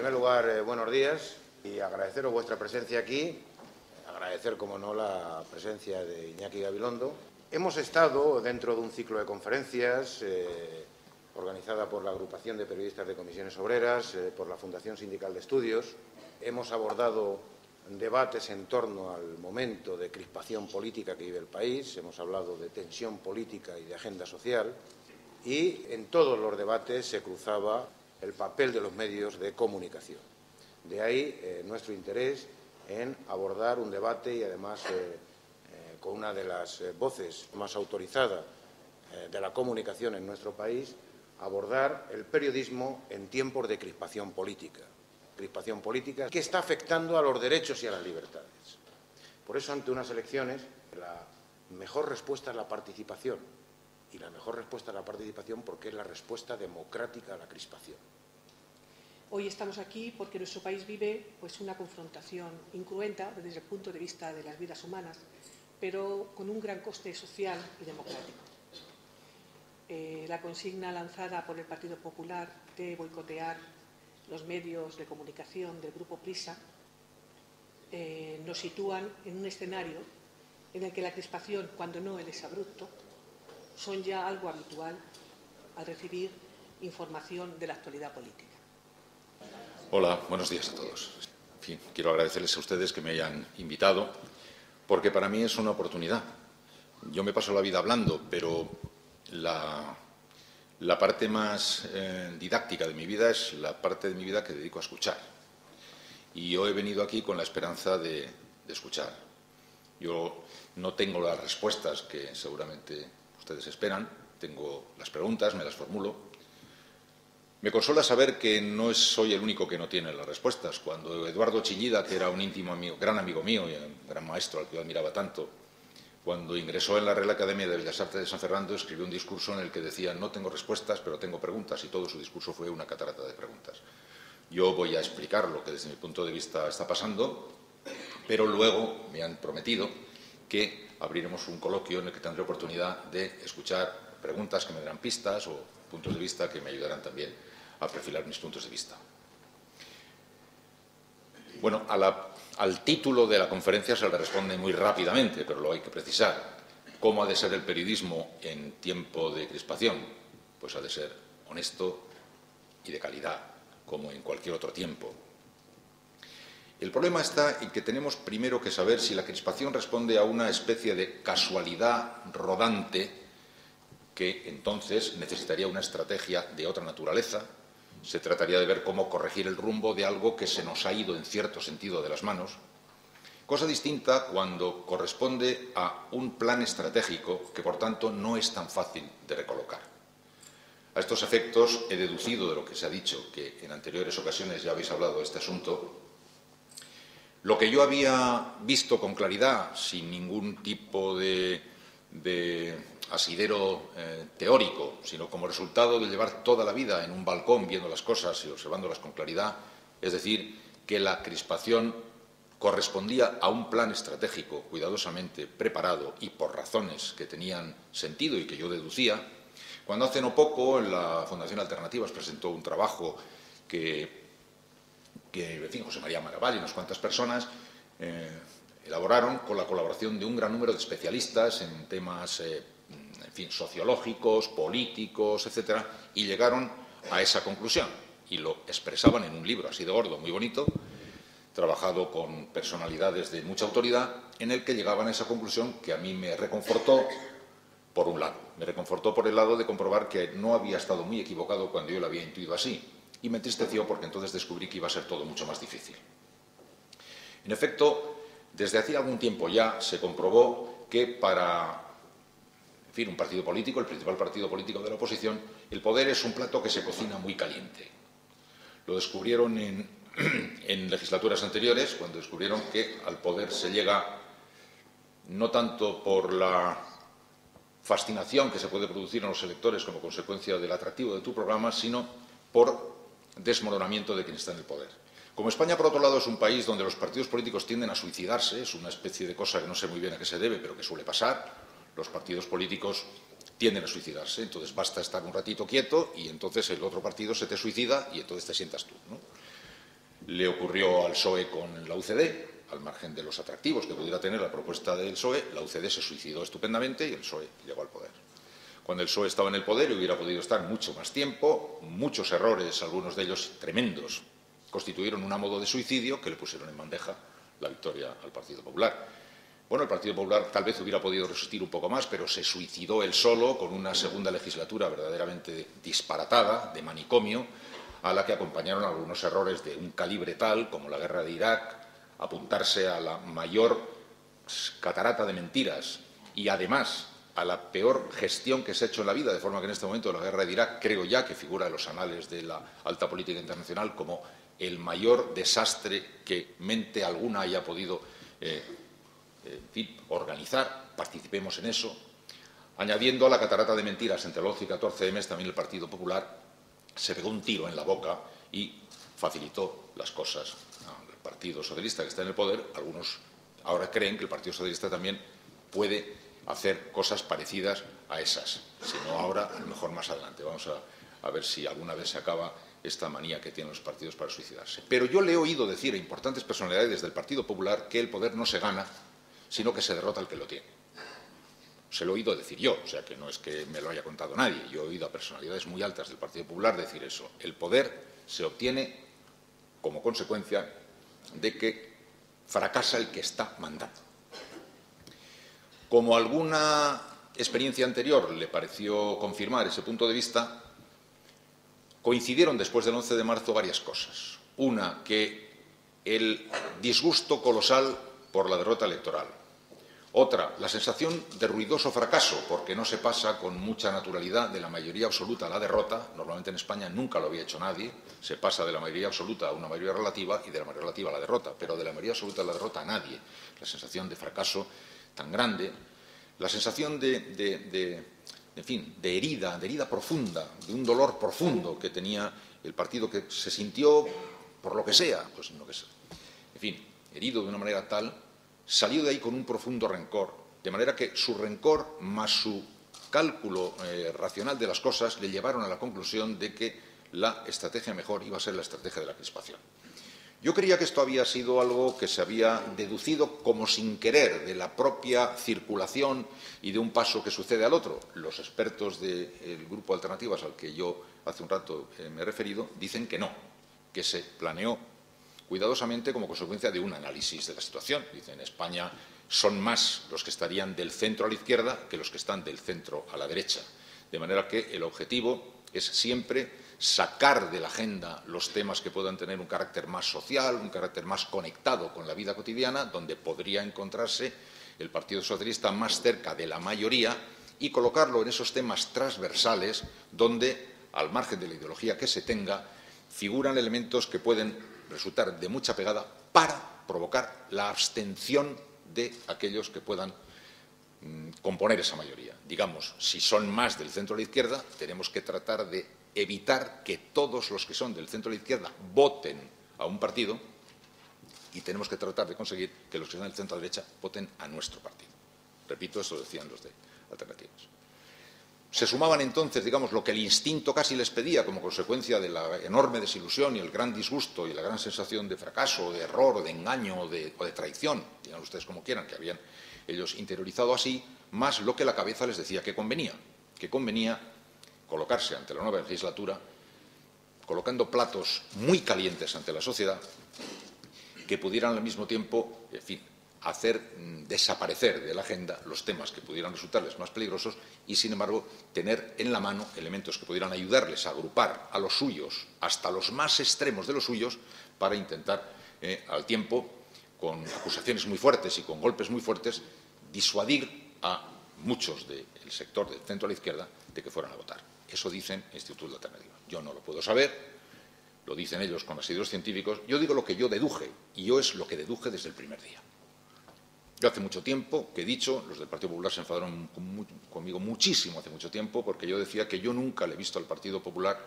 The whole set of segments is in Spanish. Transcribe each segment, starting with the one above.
primer lugar, buenos días y agradeceros vuestra presencia aquí, agradecer, como no, la presencia de Iñaki Gabilondo. Hemos estado dentro de un ciclo de conferencias organizada por la Agrupación de Periodistas de Comisiones Obreras, por la Fundación Sindical de Estudios. Hemos abordado debates en torno al momento de crispación política que vive el país, hemos hablado de tensión política y de agenda social, y en todos los debates se cruzaba el papel de los medios de comunicación. De ahí nuestro interés en abordar un debate y, además, con una de las voces más autorizadas de la comunicación en nuestro país, abordar el periodismo en tiempos de crispación política que está afectando a los derechos y a las libertades. Por eso, ante unas elecciones, la mejor respuesta es la participación, y la mejor respuesta es la participación porque es la respuesta democrática a la crispación. Hoy estamos aquí porque nuestro país vive una confrontación incruenta desde el punto de vista de las vidas humanas, pero con un gran coste social y democrático. La consigna lanzada por el Partido Popular de boicotear los medios de comunicación del Grupo Prisa nos sitúan en un escenario en el que la crispación, cuando no el exabrupto, son ya algo habitual al recibir información de la actualidad política. Hola, buenos días a todos. En fin, quiero agradecerles a ustedes que me hayan invitado, porque para mí es una oportunidad. Yo me paso la vida hablando, pero la parte más didáctica de mi vida es la parte de mi vida que dedico a escuchar. Y yo he venido aquí con la esperanza de escuchar. Yo no tengo las respuestas que seguramente ustedes esperan, tengo las preguntas, me las formulo. Me consola saber que no soy el único que no tiene las respuestas. Cuando Eduardo Chillida, que era un íntimo amigo, gran amigo mío y un gran maestro al que yo admiraba tanto, cuando ingresó en la Real Academia de Bellas Artes de San Fernando, escribió un discurso en el que decía: no tengo respuestas, pero tengo preguntas, y todo su discurso fue una catarata de preguntas. Yo voy a explicar lo que desde mi punto de vista está pasando, pero luego me han prometido que abriremos un coloquio en el que tendré oportunidad de escuchar preguntas que me darán pistas o puntos de vista que me ayudarán también a perfilar mis puntos de vista. Bueno, al título de la conferencia se le responde muy rápidamente, pero lo hay que precisar. ¿Cómo ha de ser el periodismo en tiempo de crispación? Pues ha de ser honesto y de calidad, como en cualquier otro tiempo. El problema está en que tenemos primero que saber si la crispación responde a una especie de casualidad rodante, que entonces necesitaría una estrategia de otra naturaleza. Se trataría de ver cómo corregir el rumbo de algo que se nos ha ido en cierto sentido de las manos. Cosa distinta cuando corresponde a un plan estratégico que, por tanto, no es tan fácil de recolocar. A estos efectos he deducido de lo que se ha dicho, que en anteriores ocasiones ya habéis hablado de este asunto, lo que yo había visto con claridad, sin ningún tipo de asidero teórico, sino como resultado de llevar toda la vida en un balcón viendo las cosas y observándolas con claridad, es decir, que la crispación correspondía a un plan estratégico cuidadosamente preparado y por razones que tenían sentido y que yo deducía, cuando hace no poco en la Fundación Alternativas presentó un trabajo que en fin, José María Maravall y unas cuantas personas elaboraron con la colaboración de un gran número de especialistas en temas en fin, sociológicos, políticos, etcétera, y llegaron a esa conclusión y lo expresaban en un libro así de gordo, muy bonito, trabajado con personalidades de mucha autoridad, en el que llegaban a esa conclusión que a mí me reconfortó por un lado. Me reconfortó por el lado de comprobar que no había estado muy equivocado cuando yo lo había intuido así, y me entristeció porque entonces descubrí que iba a ser todo mucho más difícil. En efecto, desde hacía algún tiempo ya se comprobó que para un partido político, el principal partido político de la oposición, el poder es un plato que se cocina muy caliente. Lo descubrieron en legislaturas anteriores, cuando descubrieron que al poder se llega no tanto por la fascinación que se puede producir en los electores como consecuencia del atractivo de tu programa, sino por desmoronamiento de quien está en el poder. Como España, por otro lado, es un país donde los partidos políticos tienden a suicidarse, es una especie de cosa que no sé muy bien a qué se debe, pero que suele pasar. Los partidos políticos tienden a suicidarse, entonces basta estar un ratito quieto y entonces el otro partido se te suicida y entonces te sientas tú, ¿no? Le ocurrió al PSOE con la UCD, al margen de los atractivos que pudiera tener la propuesta del PSOE, la UCD se suicidó estupendamente y el PSOE llegó al poder. Cuando el PSOE estaba en el poder y hubiera podido estar mucho más tiempo, muchos errores, algunos de ellos tremendos, constituyeron un modo de suicidio que le pusieron en bandeja la victoria al Partido Popular. Bueno, el Partido Popular tal vez hubiera podido resistir un poco más, pero se suicidó él solo con una segunda legislatura verdaderamente disparatada, de manicomio, a la que acompañaron algunos errores de un calibre tal como la guerra de Irak, apuntarse a la mayor catarata de mentiras y, además, a la peor gestión que se ha hecho en la vida, de forma que en este momento la guerra de Irak creo ya que figura en los anales de la alta política internacional como el mayor desastre que mente alguna haya podido organizar. Participemos en eso. Añadiendo a la catarata de mentiras entre el 11 y 14 de mes, también el Partido Popular se pegó un tiro en la boca y facilitó las cosas al Partido Socialista, que está en el poder. Algunos ahora creen que el Partido Socialista también puede hacer cosas parecidas a esas. Si no ahora, a lo mejor más adelante. Vamos a ver si alguna vez se acaba esta manía que tienen los partidos para suicidarse. Pero yo le he oído decir a importantes personalidades del Partido Popular que el poder no se gana, sino que se derrota al que lo tiene. Se lo he oído decir yo, o sea que no es que me lo haya contado nadie. Yo he oído a personalidades muy altas del Partido Popular decir eso. El poder se obtiene como consecuencia de que fracasa el que está mandando. Como alguna experiencia anterior le pareció confirmar ese punto de vista, coincidieron después del 11 de marzo varias cosas. Una, que el disgusto colosal por la derrota electoral. Otra, la sensación de ruidoso fracaso, porque no se pasa con mucha naturalidad de la mayoría absoluta a la derrota. Normalmente en España nunca lo había hecho nadie. Se pasa de la mayoría absoluta a una mayoría relativa y de la mayoría relativa a la derrota, pero de la mayoría absoluta a la derrota a nadie. La sensación de fracaso tan grande, la sensación de herida profunda, de un dolor profundo que tenía el partido, que se sintió, por lo que sea, pues no que sea, en fin, herido de una manera tal, salió de ahí con un profundo rencor, de manera que su rencor más su cálculo racional de las cosas le llevaron a la conclusión de que la estrategia mejor iba a ser la estrategia de la crispación. Yo creía que esto había sido algo que se había deducido como sin querer de la propia circulación y de un paso que sucede al otro. Los expertos del grupo Alternativas, al que yo hace un rato me he referido, dicen que no, que se planeó cuidadosamente como consecuencia de un análisis de la situación. Dicen, en España son más los que estarían del centro a la izquierda que los que están del centro a la derecha. De manera que el objetivo es siempre sacar de la agenda los temas que puedan tener un carácter más social, un carácter más conectado con la vida cotidiana, donde podría encontrarse el Partido Socialista más cerca de la mayoría, y colocarlo en esos temas transversales donde, al margen de la ideología que se tenga, figuran elementos que pueden resultar de mucha pegada para provocar la abstención de aquellos que puedan componer esa mayoría. Digamos, si son más del centro a la izquierda, tenemos que tratar de evitar que todos los que son del centro a la izquierda voten a un partido, y tenemos que tratar de conseguir que los que son del centro a la derecha voten a nuestro partido. Repito, eso decían los de Alternativas. Se sumaban entonces, digamos, lo que el instinto casi les pedía como consecuencia de la enorme desilusión y el gran disgusto y la gran sensación de fracaso, de error, o de engaño o de traición, digan ustedes como quieran, que habían ellos interiorizado así, más lo que la cabeza les decía que convenía colocarse ante la nueva legislatura, colocando platos muy calientes ante la sociedad que pudieran al mismo tiempo, en fin, hacer desaparecer de la agenda los temas que pudieran resultarles más peligrosos y, sin embargo, tener en la mano elementos que pudieran ayudarles a agrupar a los suyos, hasta los más extremos de los suyos, para intentar, al tiempo, con acusaciones muy fuertes y con golpes muy fuertes, disuadir a muchos del sector del centro a la izquierda de que fueran a votar. Eso dicen institutos de Alternativa. Yo no lo puedo saber, lo dicen ellos con asiduos científicos. Yo digo lo que yo deduje, y yo es lo que deduje desde el primer día. Yo hace mucho tiempo que he dicho, los del Partido Popular se enfadaron conmigo muchísimo hace mucho tiempo, porque yo decía que yo nunca le he visto al Partido Popular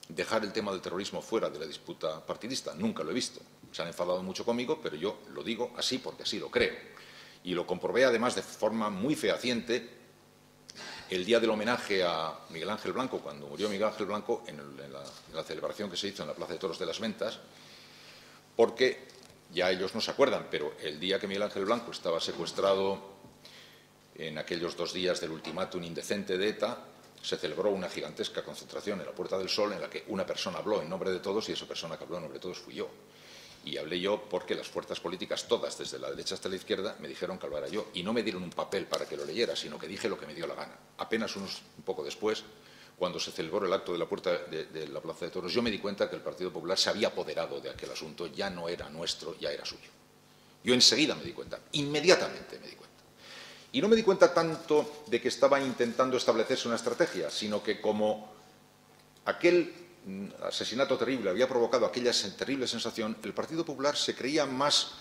dejar el tema del terrorismo fuera de la disputa partidista. Nunca lo he visto. Se han enfadado mucho conmigo, pero yo lo digo así porque así lo creo. Y lo comprobé además de forma muy fehaciente el día del homenaje a Miguel Ángel Blanco, cuando murió Miguel Ángel Blanco, en la celebración que se hizo en la Plaza de Toros de las Ventas, porque ya ellos no se acuerdan, pero el día que Miguel Ángel Blanco estaba secuestrado, en aquellos 2 días del ultimátum indecente de ETA, se celebró una gigantesca concentración en la Puerta del Sol en la que una persona habló en nombre de todos y esa persona que habló en nombre de todos fui yo. Y hablé yo porque las fuerzas políticas, todas, desde la derecha hasta la izquierda, me dijeron que hablara yo. Y no me dieron un papel para que lo leyera, sino que dije lo que me dio la gana. Apenas un poco después, cuando se celebró el acto de la Puerta de la Plaza de Toros, yo me di cuenta que el Partido Popular se había apoderado de aquel asunto, ya no era nuestro, ya era suyo. Yo enseguida me di cuenta, inmediatamente me di cuenta. Y no me di cuenta tanto de que estaba intentando establecerse una estrategia, sino que como aquel asesinato terrible había provocado aquella terrible sensación, el Partido Popular se creía más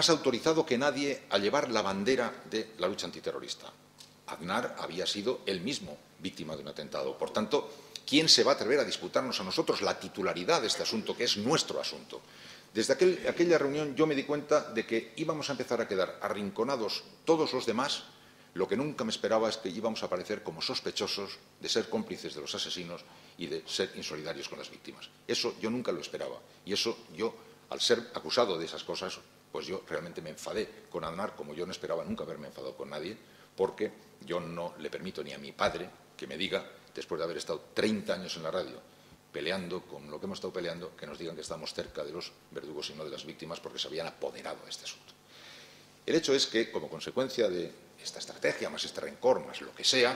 autorizado que nadie a llevar la bandera de la lucha antiterrorista. Aznar había sido él mismo víctima de un atentado. Por tanto, ¿quién se va a atrever a disputarnos a nosotros la titularidad de este asunto, que es nuestro asunto? Desde aquella reunión yo me di cuenta de que íbamos a empezar a quedar arrinconados todos los demás. Lo que nunca me esperaba es que íbamos a aparecer como sospechosos de ser cómplices de los asesinos y de ser insolidarios con las víctimas. Eso yo nunca lo esperaba. Y eso yo, al ser acusado de esas cosas, pues yo realmente me enfadé con Aznar, como yo no esperaba nunca haberme enfadado con nadie, porque yo no le permito ni a mi padre que me diga, después de haber estado 30 años en la radio, peleando con lo que hemos estado peleando, que nos digan que estamos cerca de los verdugos y no de las víctimas, porque se habían apoderado de este asunto. El hecho es que, como consecuencia de esta estrategia, más este rencor, más lo que sea,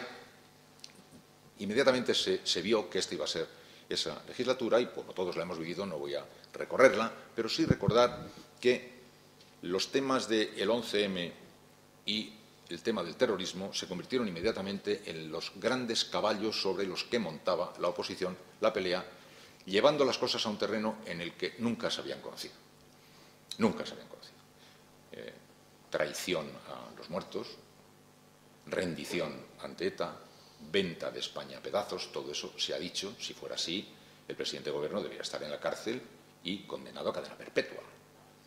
inmediatamente se vio que esta iba a ser esa legislatura y, como todos la hemos vivido, no voy a recorrerla, pero sí recordar que los temas del 11M y el tema del terrorismo se convirtieron inmediatamente en los grandes caballos sobre los que montaba la oposición la pelea, llevando las cosas a un terreno en el que nunca se habían conocido. Nunca se habían conocido. Traición a los muertos, rendición ante ETA, venta de España a pedazos, todo eso se ha dicho. Si fuera así, el presidente de Gobierno debería estar en la cárcel y condenado a cadena perpetua.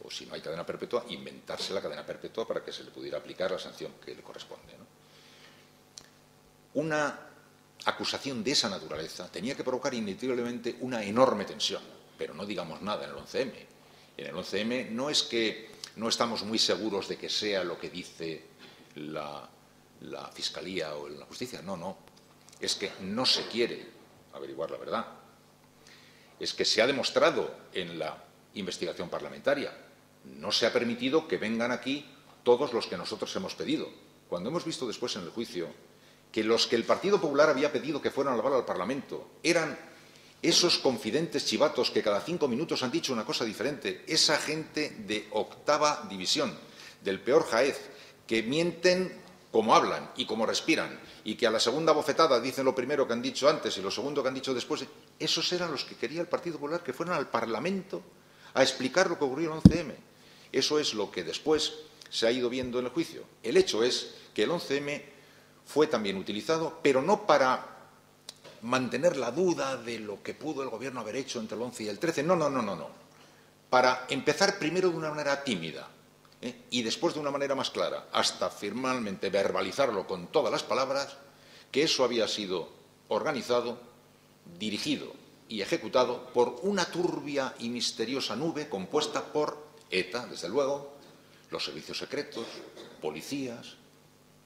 O si no hay cadena perpetua, inventarse la cadena perpetua para que se le pudiera aplicar la sanción que le corresponde, ¿no? Una acusación de esa naturaleza tenía que provocar inevitablemente una enorme tensión, pero no digamos nada en el 11M. En el 11M no es que no estamos muy seguros de que sea lo que dice la Fiscalía o la Justicia, no. Es que no se quiere averiguar la verdad. Es que se ha demostrado en la investigación parlamentaria. No se ha permitido que vengan aquí todos los que nosotros hemos pedido. Cuando hemos visto después en el juicio que los que el Partido Popular había pedido que fueran a hablar al Parlamento eran esos confidentes chivatos que cada 5 minutos han dicho una cosa diferente, esa gente de 8ª división, del peor jaez, que mienten como hablan y como respiran, y que a la segunda bofetada dicen lo primero que han dicho antes y lo segundo que han dicho después, esos eran los que quería el Partido Popular que fueran al Parlamento a explicar lo que ocurrió en el 11M. Eso es lo que después se ha ido viendo en el juicio. El hecho es que el 11M fue también utilizado, pero no para mantener la duda de lo que pudo el Gobierno haber hecho entre el 11 y el 13. No. Para empezar primero de una manera tímida y después de una manera más clara, hasta finalmente verbalizarlo con todas las palabras, que eso había sido organizado, dirigido y ejecutado por una turbia y misteriosa nube compuesta por ETA, desde luego, los servicios secretos, policías,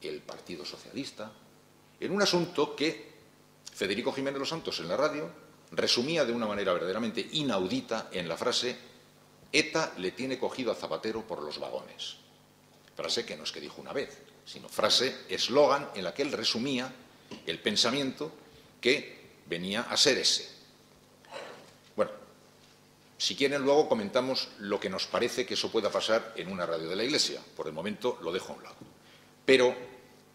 el Partido Socialista, en un asunto que Federico Jiménez Los Santos en la radio resumía de una manera verdaderamente inaudita en la frase: ETA le tiene cogido a Zapatero por los vagones. Frase que no es que dijo una vez, sino frase, eslogan, en la que él resumía el pensamiento que venía a ser ese. Bueno, si quieren luego comentamos lo que nos parece que eso pueda pasar en una radio de la Iglesia. Por el momento lo dejo a un lado. Pero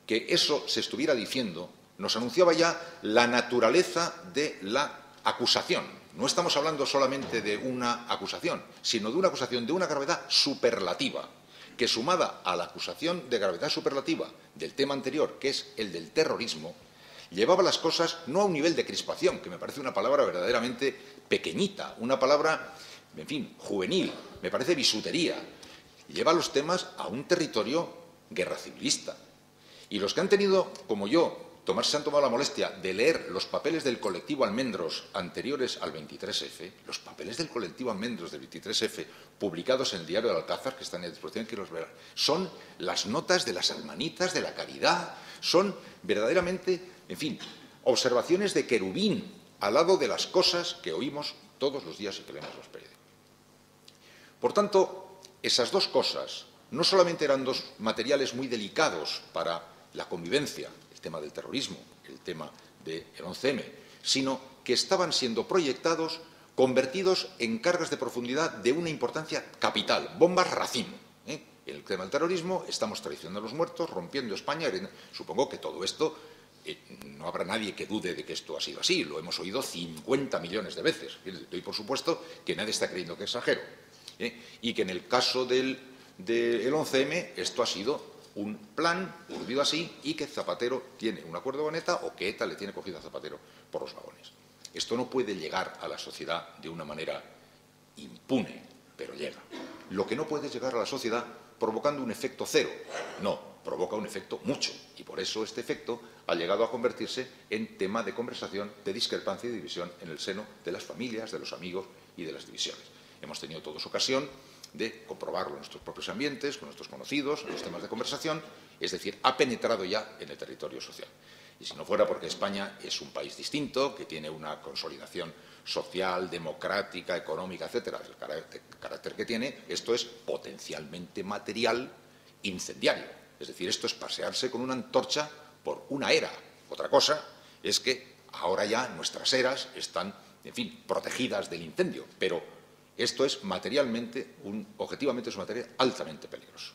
que eso se estuviera diciendo nos anunciaba ya la naturaleza de la acusación. No estamos hablando solamente de una acusación, sino de una acusación de una gravedad superlativa, que sumada a la acusación de gravedad superlativa del tema anterior, que es el del terrorismo, llevaba las cosas no a un nivel de crispación, que me parece una palabra verdaderamente pequeñita, una palabra, en fin, juvenil, me parece bisutería. Lleva los temas a un territorio guerra civilista. Y los que han tenido, como yo, se han tomado la molestia de leer los papeles del colectivo Almendros anteriores al 23F, los papeles del colectivo Almendros del 23F, publicados en el diario del Alcázar, que están a disposición, que los verán, son las notas de las hermanitas de la caridad, son verdaderamente, en fin, observaciones de querubín al lado de las cosas que oímos todos los días y que leemos los periódicos. Por tanto, esas dos cosas no solamente eran dos materiales muy delicados para la convivencia, el tema del terrorismo, el tema del 11M, sino que estaban siendo proyectados, convertidos en cargas de profundidad de una importancia capital, bombas racimo. En el tema del terrorismo estamos traicionando a los muertos, rompiendo España. Supongo que todo esto, no habrá nadie que dude de que esto ha sido así, lo hemos oído 50 millones de veces. Doy por supuesto que nadie está creyendo que exagero. Y que en el caso del 11M esto ha sido un plan urdido así y que Zapatero tiene un acuerdo con ETA o que ETA le tiene cogido a Zapatero por los vagones. Esto no puede llegar a la sociedad de una manera impune, pero llega. Lo que no puede llegar a la sociedad provocando un efecto cero, no, provoca un efecto mucho, y por eso este efecto ha llegado a convertirse en tema de conversación, de discrepancia y división en el seno de las familias, de los amigos y de las divisiones. Hemos tenido todos ocasión de comprobarlo en nuestros propios ambientes, con nuestros conocidos, en los temas de conversación, es decir, ha penetrado ya en el territorio social. Y si no fuera porque España es un país distinto, que tiene una consolidación social, democrática, económica, etcétera, el carácter que tiene, esto es potencialmente material incendiario. Es decir, esto es pasearse con una antorcha por una era. Otra cosa es que ahora ya nuestras eras están, en fin, protegidas del incendio, pero esto es materialmente, objetivamente es un material altamente peligroso.